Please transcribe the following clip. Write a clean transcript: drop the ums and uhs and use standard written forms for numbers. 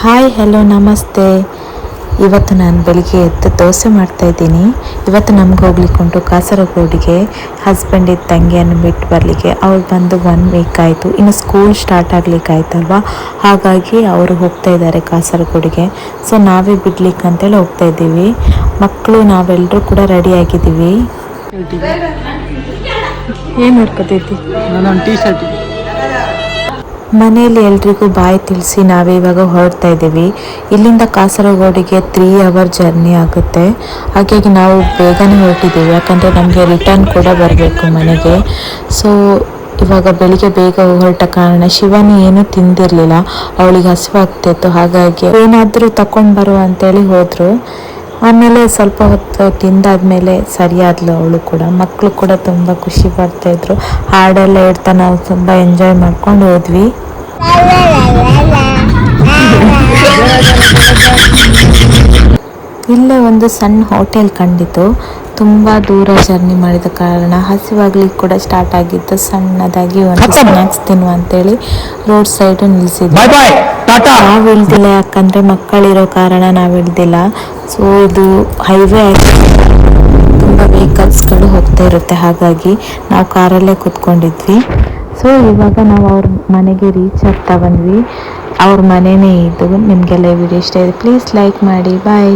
Hi hello ನಮಸ್ತೆ. ಇವತ್ತು ನಾನು ಬೆಳಿಗ್ಗೆ ಎದ್ದು ದೋಸೆ ಮಾಡ್ತಾಯಿದ್ದೀನಿ. ಇವತ್ತು ನಮ್ಗೆ ಹೋಗ್ಲಿಕ್ಕೆ ಉಂಟು ಕಾಸರಗೋಡಿಗೆ. ಹಸ್ಬೆಂಡಿದ ತಂಗಿಯನ್ನು ಬಿಟ್ಟು ಬರಲಿಕ್ಕೆ. ಅವ್ರು ಬಂದು 1 ವೀಕ್ ಆಯಿತು. ಇನ್ನು ಸ್ಕೂಲ್ ಸ್ಟಾರ್ಟ್ ಆಗ್ಲಿಕ್ಕೆ ಆಯ್ತಲ್ವ, ಹಾಗಾಗಿ ಅವರು ಹೋಗ್ತಾ ಇದ್ದಾರೆ ಕಾಸರಗೋಡಿಗೆ. ಸೊ ನಾವೇ ಬಿಡ್ಲಿಕ್ಕೆ ಅಂತೇಳಿ ಹೋಗ್ತಾ ಇದ್ದೀವಿ. ಮಕ್ಕಳು ನಾವೆಲ್ಲರೂ ಕೂಡ ರೆಡಿ ಆಗಿದ್ದೀವಿ. ಏನು ನೋಡ್ಕೋತೈತಿ? ನಾನು ಟೀ ಶರ್ಟ್. ಮನೆಯಲ್ಲಿ ಎಲ್ರಿಗೂ ಬಾಯ್ ತಿಳಿಸಿ ನಾವೇ ಇವಾಗ ಹೊರಡ್ತಾ ಇದ್ದೀವಿ. ಇಲ್ಲಿಂದ ಕಾಸರಗೋಡಿಗೆ 3 ಅವರ್ ಜರ್ನಿ ಆಗುತ್ತೆ. ಹಾಗಾಗಿ ನಾವು ಬೇಗನೆ ಹೊರಟಿದ್ದೀವಿ, ಯಾಕಂದರೆ ನಮಗೆ ರಿಟರ್ನ್ ಕೂಡ ಬರಬೇಕು ಮನೆಗೆ. ಸೊ ಇವಾಗ ಬೆಳಿಗ್ಗೆ ಬೇಗ ಹೊರಟ ಕಾರಣ ಶಿವಾನಿ ಏನೂ ತಿಂದಿರಲಿಲ್ಲ, ಅವಳಿಗೆ ಹಸಿವಾಗ್ತಿತ್ತು. ಹಾಗಾಗಿ ಏನಾದರೂ ತಗೊಂಡು ಬರುವ ಅಂತೇಳಿ ಹೋದರು. ಆಮೇಲೆ ಸ್ವಲ್ಪ ಹೊತ್ತು ತಿಂದಾದ್ಮೇಲೆ ಸರಿಯಾದ್ಲು ಅವಳು ಕೂಡ. ಮಕ್ಕಳು ಕೂಡ ತುಂಬ ಖುಷಿ ಪಡ್ತಾಯಿದ್ರು. ಹಾಡೆಲ್ಲ ಇಡ್ತಾ ನಾವು ತುಂಬ ಎಂಜಾಯ್ ಮಾಡ್ಕೊಂಡು ಹೋದ್ವಿ. ಇಲ್ಲೇ ಒಂದು ಸಣ್ಣ ಹೋಟೆಲ್ ಕಂಡಿತು. ತುಂಬ ದೂರ ಜರ್ನಿ ಮಾಡಿದ ಕಾರಣ ಹಸಿವಾಗ್ಲಿಕ್ಕೆ ಕೂಡ ಸ್ಟಾರ್ಟ್ ಆಗಿತ್ತು. ಸಣ್ಣದಾಗಿ ಒಂದು ಸ್ನ್ಯಾಕ್ಸ್ ತಿನ್ನುವ ಅಂತೇಳಿ ರೋಡ್ ಸೈಡ್ ನಿಲ್ಲಿಸಿದ್ವಿ. ನಾವು ಇಳ್ದಿಲ್ಲ, ಯಾಕಂದರೆ ಮಕ್ಕಳಿರೋ ಕಾರಣ ನಾವು ಇಳ್ದಿಲ್ಲ. ಸೊ ಇದು ಹೈವೇ ಆಗಿ ತುಂಬ ವೆಹಿಕಲ್ಸ್ಗಳು ಹೋಗ್ತಾ ಇರುತ್ತೆ, ಹಾಗಾಗಿ ನಾವು ಕಾರಲ್ಲೇ ಕೂತ್ಕೊಂಡಿದ್ವಿ. ಸೊ ಇವಾಗ ನಾವು ಅವ್ರ ಮನೆಗೆ ರೀಚ್ ಆಗ್ತಾ ಬಂದ್ವಿ. ಅವ್ರ ಮನೆಯೇ ಇದು. ನಿಮಗೆಲ್ಲ ವಿಡಿಯೋ ಇಷ್ಟ ಇದೆ, ಪ್ಲೀಸ್ ಲೈಕ್ ಮಾಡಿ. ಬಾಯ್.